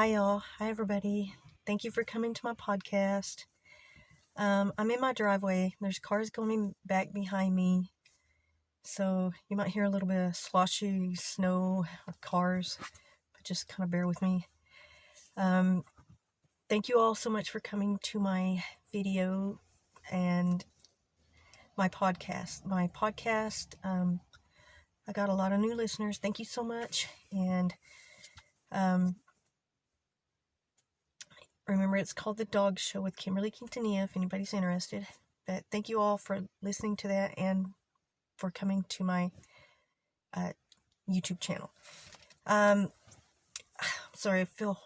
Hi y'all. Hi everybody. Thank you for coming to my podcast. I'm in my driveway. There's cars going back behind me. So you might hear a little bit of sloshy snow or cars, but just kind of bear with me. Thank you all so much for coming to my video and my podcast. I got a lot of new listeners. Thank you so much. And remember, it's called The Dog Show with Kimberly Quintanilla, if anybody's interested. But thank you all for listening to that and for coming to my YouTube channel. Sorry, I feel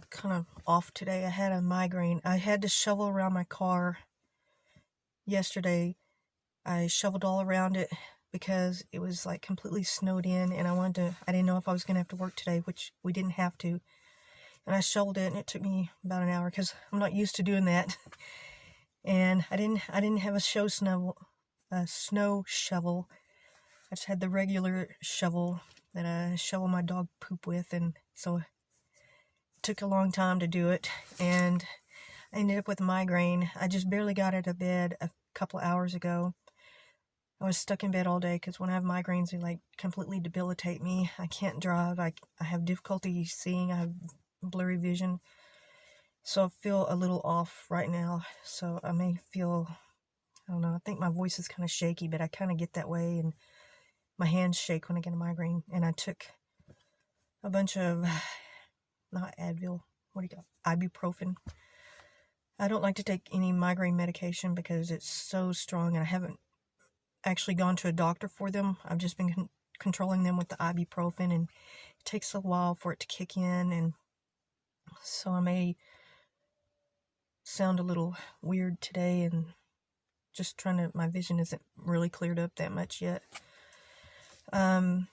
kind of off today. I had a migraine. I had to shovel around my car yesterday. I shoveled all around it because it was like completely snowed in, and I didn't know if I was going to have to work today, which we didn't have to. And I shoveled it, and it took me about an hour because I'm not used to doing that. And I didn't have a snow shovel. I just had the regular shovel that I shovel my dog poop with, and so it took a long time to do it. And I ended up with a migraine. I just barely got out of bed a couple hours ago. I was stuck in bed all day because when I have migraines, they like completely debilitate me. I can't drive. I have difficulty seeing. I have blurry vision, so I feel a little off right now. So I may feel, I don't know, I think my voice is kind of shaky, but I kind of get that way, and my hands shake when I get a migraine. And I took a bunch of, not Advil, what do you got, ibuprofen. I don't like to take any migraine medication because it's so strong, and I haven't actually gone to a doctor for them. I've just been controlling them with the ibuprofen, and it takes a while for it to kick in, and so I may sound a little weird today, and just my vision isn't really cleared up that much yet. I'm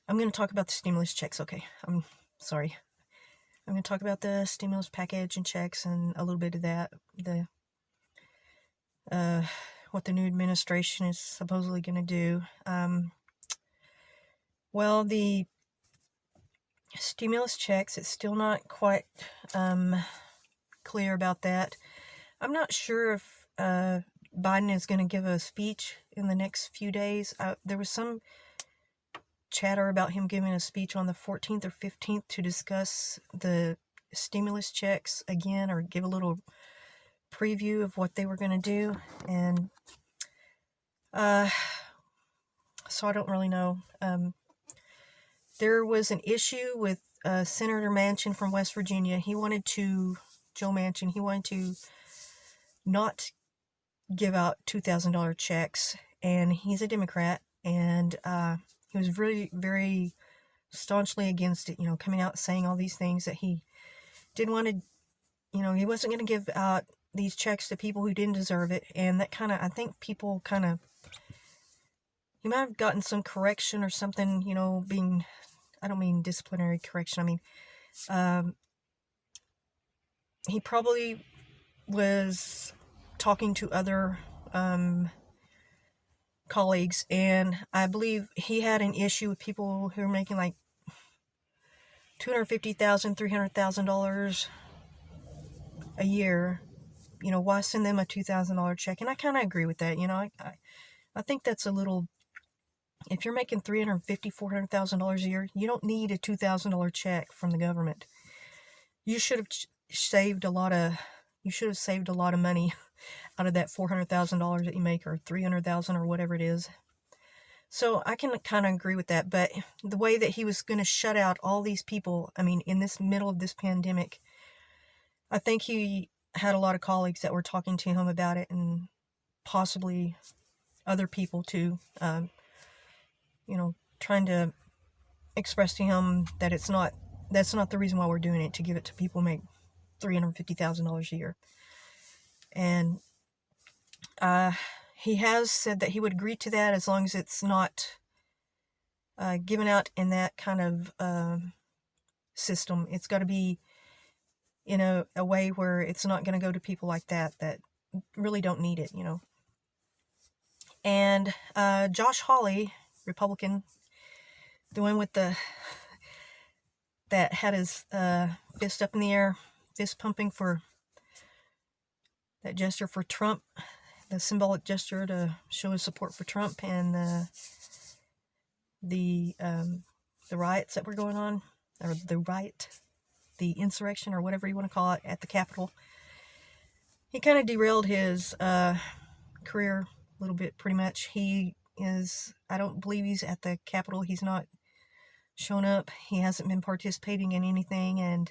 going to talk about the stimulus checks. Okay, I'm sorry. I'm going to talk about the stimulus package and checks and a little bit of that. What the new administration is supposedly going to do. Well, the stimulus checks, it's still not quite clear about that. I'm not sure if Biden is going to give a speech in the next few days. There was some chatter about him giving a speech on the 14th or 15th to discuss the stimulus checks again, or give a little preview of what they were going to do. And so I don't really know. There was an issue with Senator Manchin from West Virginia. Joe Manchin, he wanted to not give out $2,000 checks, and he's a Democrat, and he was very, very staunchly against it, coming out saying all these things that he didn't want to, he wasn't going to give out these checks to people who didn't deserve it. And that I think people he might have gotten some correction or something, I don't mean disciplinary correction. I mean, he probably was talking to other colleagues, and I believe he had an issue with people who are making like $250,000, $300,000 a year. Why send them a $2,000 check? And I kind of agree with that. I think that's a little. If you're making $350,000, $400,000 a year, you don't need a $2,000 check from the government. You should have saved a lot of money out of that $400,000 that you make, or $300,000, or whatever it is. So I can kind of agree with that. But the way that he was going to shut out all these people, I mean, in this middle of this pandemic, I think he had a lot of colleagues that were talking to him about it, and possibly other people too, trying to express to him that that's not the reason why we're doing it, to give it to people who make $350,000 a year. And he has said that he would agree to that as long as it's not given out in that kind of system. It's got to be in a way where it's not going to go to people like that really don't need it, And Josh Hawley, Republican, the one with the that had his fist up in the air, fist pumping for that gesture for Trump, the symbolic gesture to show his support for Trump, and the riots that were going on, or the insurrection, or whatever you want to call it, at the Capitol. He kind of derailed his career a little bit, pretty much. I don't believe he's at the Capitol. He's not shown up. He hasn't been participating in anything, and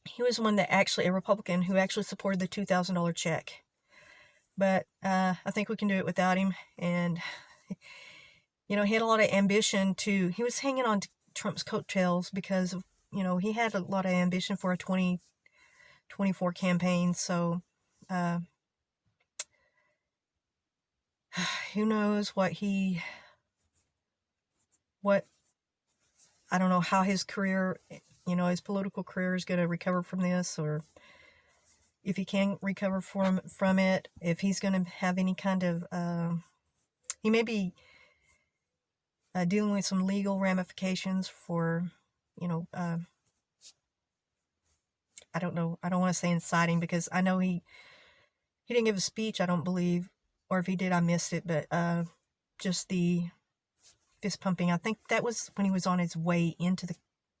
he was one that a Republican who actually supported the $2,000 check. But I think we can do it without him. And, he had a lot of ambition he was hanging on to Trump's coattails because of, he had a lot of ambition for a 2024 campaign. So who knows I don't know how his career, his political career is going to recover from this, or if he can recover from it, if he's going to have any kind of, he may be dealing with some legal ramifications for, I don't know. I don't want to say inciting, because I know he didn't give a speech, I don't believe, or if he did, I missed it, but just the fist pumping. I think that was when he was on his way into the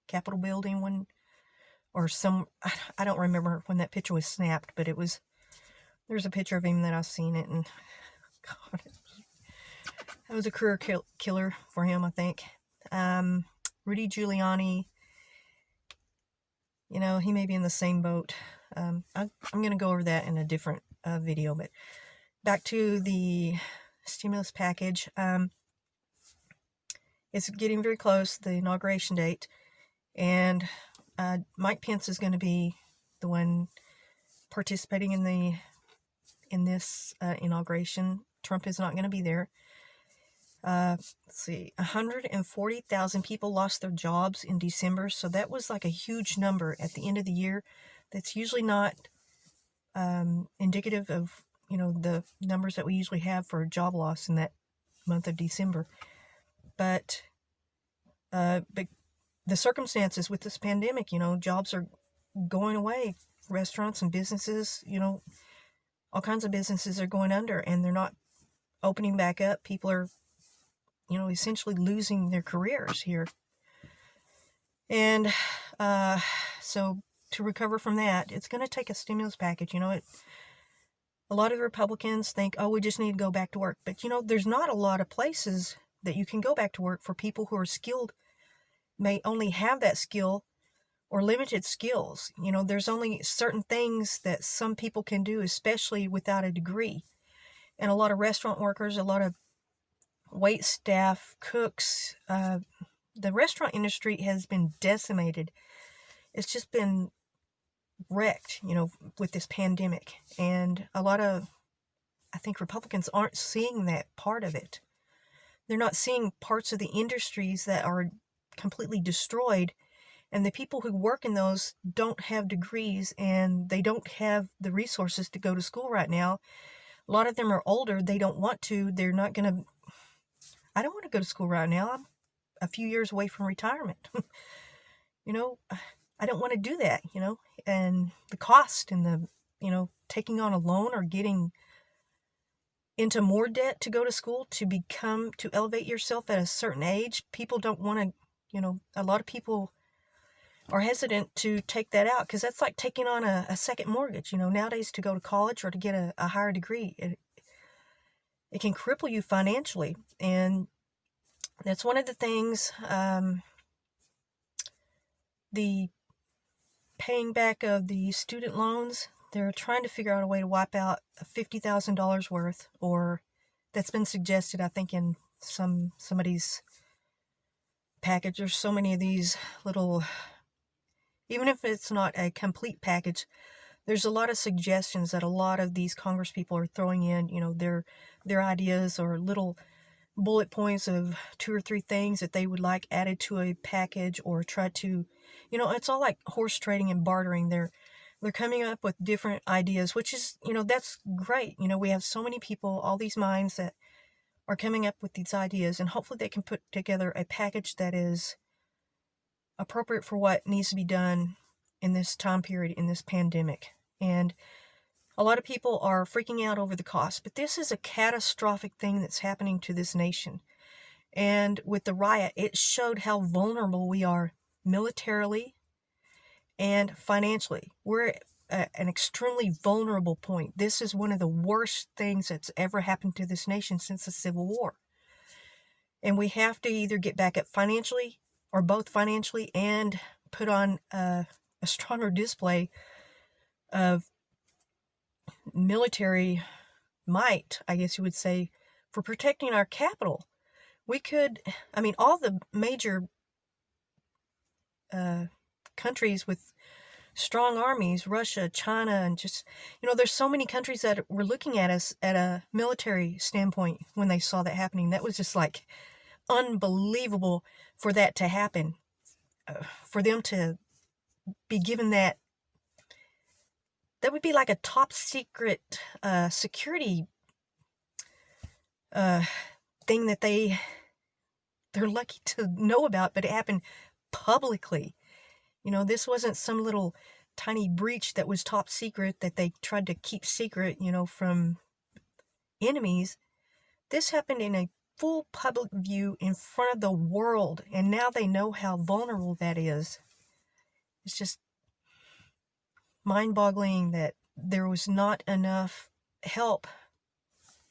Capitol building I don't remember when that picture was snapped, but there's a picture of him that I've seen it, and God, that was a career killer for him, I think. Rudy Giuliani, he may be in the same boat. I'm going to go over that in a different video, but back to the stimulus package. It's getting very close, the inauguration date, and Mike Pence is going to be the one participating in this inauguration. Trump is not going to be there. Let's see, 140,000 people lost their jobs in December, so that was like a huge number at the end of the year. That's usually not indicative of the numbers that we usually have for job loss in that month of December. But the circumstances with this pandemic, jobs are going away. Restaurants and businesses, all kinds of businesses are going under, and they're not opening back up. People are, essentially losing their careers here. And so to recover from that, it's going to take a stimulus package. A lot of Republicans think, we just need to go back to work. But, there's not a lot of places that you can go back to work for people who are skilled, may only have that skill or limited skills. There's only certain things that some people can do, especially without a degree. And a lot of restaurant workers, a lot of wait staff, cooks, the restaurant industry has been decimated. It's just been wrecked, with this pandemic. And I think Republicans aren't seeing that part of it. They're not seeing parts of the industries that are completely destroyed, and the people who work in those don't have degrees, and they don't have the resources to go to school right now. A lot of them are older. They don't want to. They're not going to. I don't want to go to school right now. I'm a few years away from retirement. I don't want to do that, and the cost and the, taking on a loan or getting into more debt to go to school to elevate yourself at a certain age. People don't want to, a lot of people are hesitant to take that out, because that's like taking on a second mortgage. Nowadays, to go to college or to get a higher degree, it can cripple you financially. And that's one of the things, the paying back of the student loans. They're trying to figure out a way to wipe out $50,000 worth, or that's been suggested, I think, in somebody's package. There's so many of these little, even if it's not a complete package, there's a lot of suggestions that a lot of these Congress people are throwing in, their ideas, or little bullet points of 2 or 3 things that they would like added to a package, or try to, it's all like horse trading and bartering. They're coming up with different ideas, which is, that's great. We have so many people, all these minds that are coming up with these ideas, and hopefully they can put together a package that is appropriate for what needs to be done in this time period, in this pandemic. And a lot of people are freaking out over the cost, but this is a catastrophic thing that's happening to this nation. And with the riot, it showed how vulnerable we are militarily and financially. We're at an extremely vulnerable point. This is one of the worst things that's ever happened to this nation since the Civil War. And we have to either get back up financially, or both financially, and put on a stronger display of military might, I guess you would say, for protecting our capital. We could, all the major countries with strong armies, Russia, China, and just, there's so many countries that were looking at us at a military standpoint when they saw that happening. That was just like unbelievable for that to happen, for them to be given that. That would be like a top secret security thing that they're lucky to know about, but it happened publicly. This wasn't some little tiny breach that was top secret that they tried to keep secret, from enemies. This happened in a full public view in front of the world, and now they know how vulnerable that is. It's just mind-boggling that there was not enough help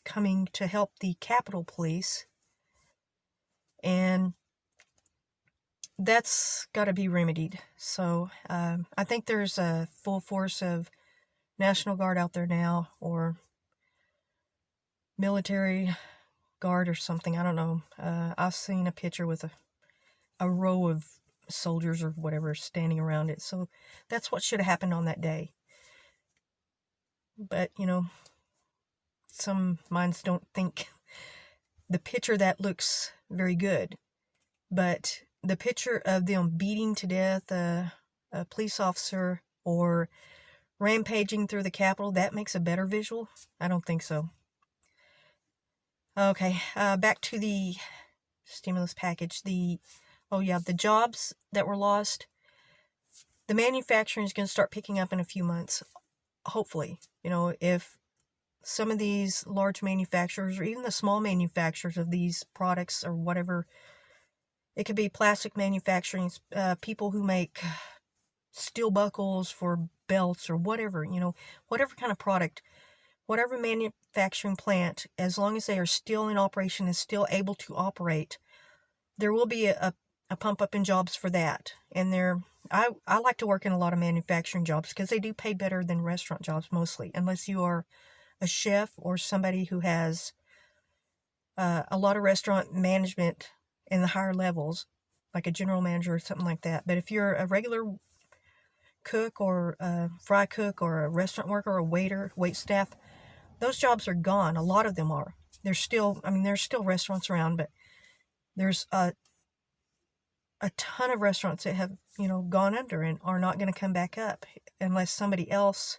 coming to help the Capitol Police, and that's got to be remedied. So I think there's a full force of National Guard out there now, or military guard or something. I don't know. I've seen a picture with a row of soldiers or whatever standing around it. So that's what should have happened on that day. But, some minds don't think the picture that looks very good. But the picture of them beating to death a police officer or rampaging through the Capitol, that makes a better visual? I don't think so. Okay, back to the stimulus package. The jobs that were lost. The manufacturing is going to start picking up in a few months, hopefully. If some of these large manufacturers, or even the small manufacturers of these products or whatever, it could be plastic manufacturing, people who make steel buckles for belts or whatever, whatever kind of product, whatever manufacturing plant, as long as they are still in operation and still able to operate, there will be a pump up in jobs for that. And I like to work in a lot of manufacturing jobs because they do pay better than restaurant jobs mostly, unless you are a chef or somebody who has a lot of restaurant management in the higher levels, like a general manager or something like that. But if you're a regular cook or a fry cook or a restaurant worker or a waiter, wait staff, those jobs are gone. A lot of them are. There's still restaurants around, but there's a ton of restaurants that have, gone under and are not going to come back up unless somebody else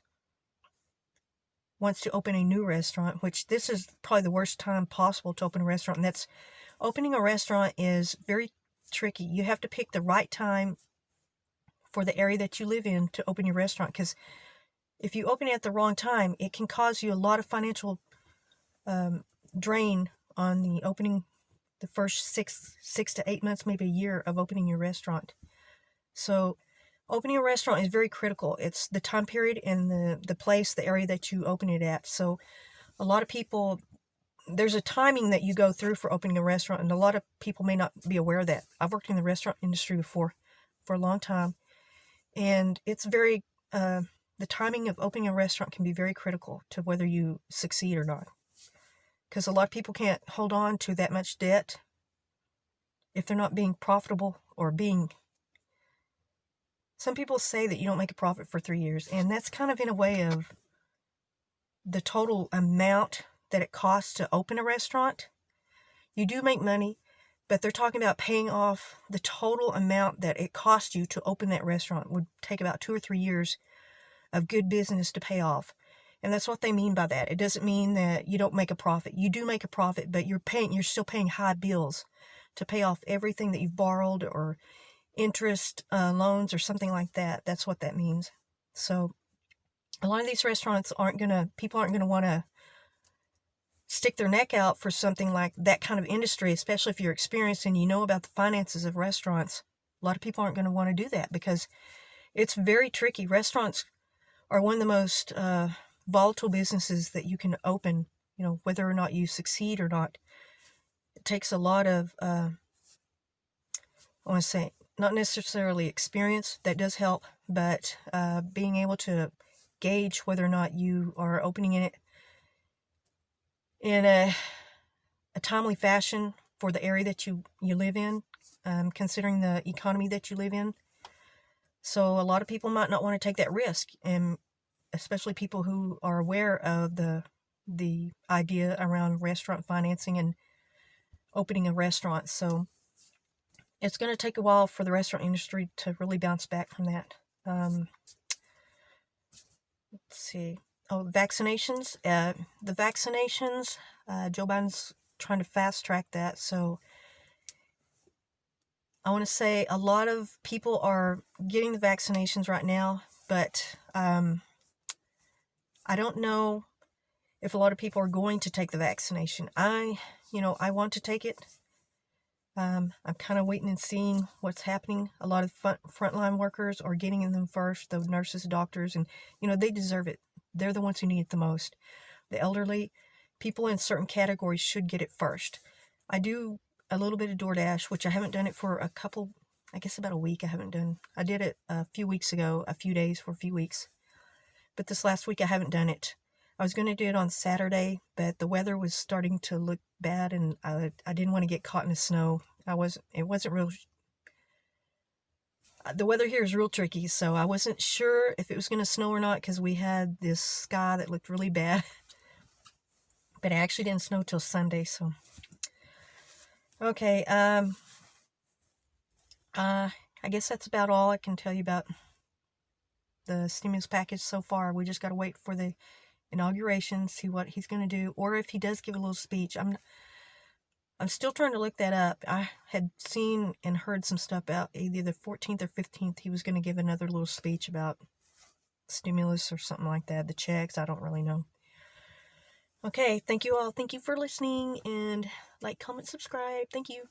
wants to open a new restaurant, which this is probably the worst time possible to open a restaurant. And that's, opening a restaurant is very tricky. You have to pick the right time for the area that you live in to open your restaurant, because if you open it at the wrong time, it can cause you a lot of financial drain on the opening, the first six to 8 months, maybe a year of opening your restaurant. So opening a restaurant is very critical. It's the time period and the place, the area that you open it at. So a lot of people, there's a timing that you go through for opening a restaurant, and a lot of people may not be aware of that. I've worked in the restaurant industry before for a long time, and it's very, the timing of opening a restaurant can be very critical to whether you succeed or not. Because a lot of people can't hold on to that much debt if they're not being profitable or being... Some people say that you don't make a profit for 3 years, and that's kind of in a way of the total amount that it costs to open a restaurant. You do make money, but they're talking about paying off the total amount that it costs you to open that restaurant. Would take about 2 or 3 years of good business to pay off. And that's what they mean by that. It doesn't mean that you don't make a profit. You do make a profit, but you're still paying high bills to pay off everything that you've borrowed, or interest, loans, or something like that. That's what that means. So a lot of these restaurants people aren't gonna want to stick their neck out for something like that kind of industry, especially if you're experienced and you know about the finances of restaurants. A lot of people aren't going to want to do that because it's very tricky. Restaurants are one of the most volatile businesses that you can open, whether or not you succeed or not. It takes a lot of, I want to say, not necessarily experience, that does help, but being able to gauge whether or not you are opening it in a timely fashion for the area that you live in, considering the economy that you live in. So a lot of people might not want to take that risk, and especially people who are aware of the idea around restaurant financing and opening a restaurant. So it's going to take a while for the restaurant industry to really bounce back from that. Let's see. Oh, vaccinations. The vaccinations, Joe Biden's trying to fast track that. So I want to say a lot of people are getting the vaccinations right now, but I don't know if a lot of people are going to take the vaccination. I want to take it. I'm kind of waiting and seeing what's happening. A lot of frontline workers are getting them first, the nurses, doctors, and, they deserve it. They're the ones who need it the most. The elderly, people in certain categories should get it first. I do a little bit of DoorDash, which I haven't done it for about a week. I did it a few weeks ago, a few days for a few weeks. But this last week I haven't done it. I was going to do it on Saturday, but the weather was starting to look bad, and I didn't want to get caught in the snow. The weather here is real tricky, so I wasn't sure if it was going to snow or not, because we had this sky that looked really bad. But it actually didn't snow till Sunday, so. Okay, I guess that's about all I can tell you about the stimulus package so far. We just got to wait for the inauguration, see what he's going to do, or if he does give a little speech. I'm still trying to look that up. I had seen and heard some stuff about either the 14th or 15th he was going to give another little speech about stimulus or something like that, the checks. I don't really know. Okay, thank you all. Thank you for listening, and like, comment, subscribe. Thank you.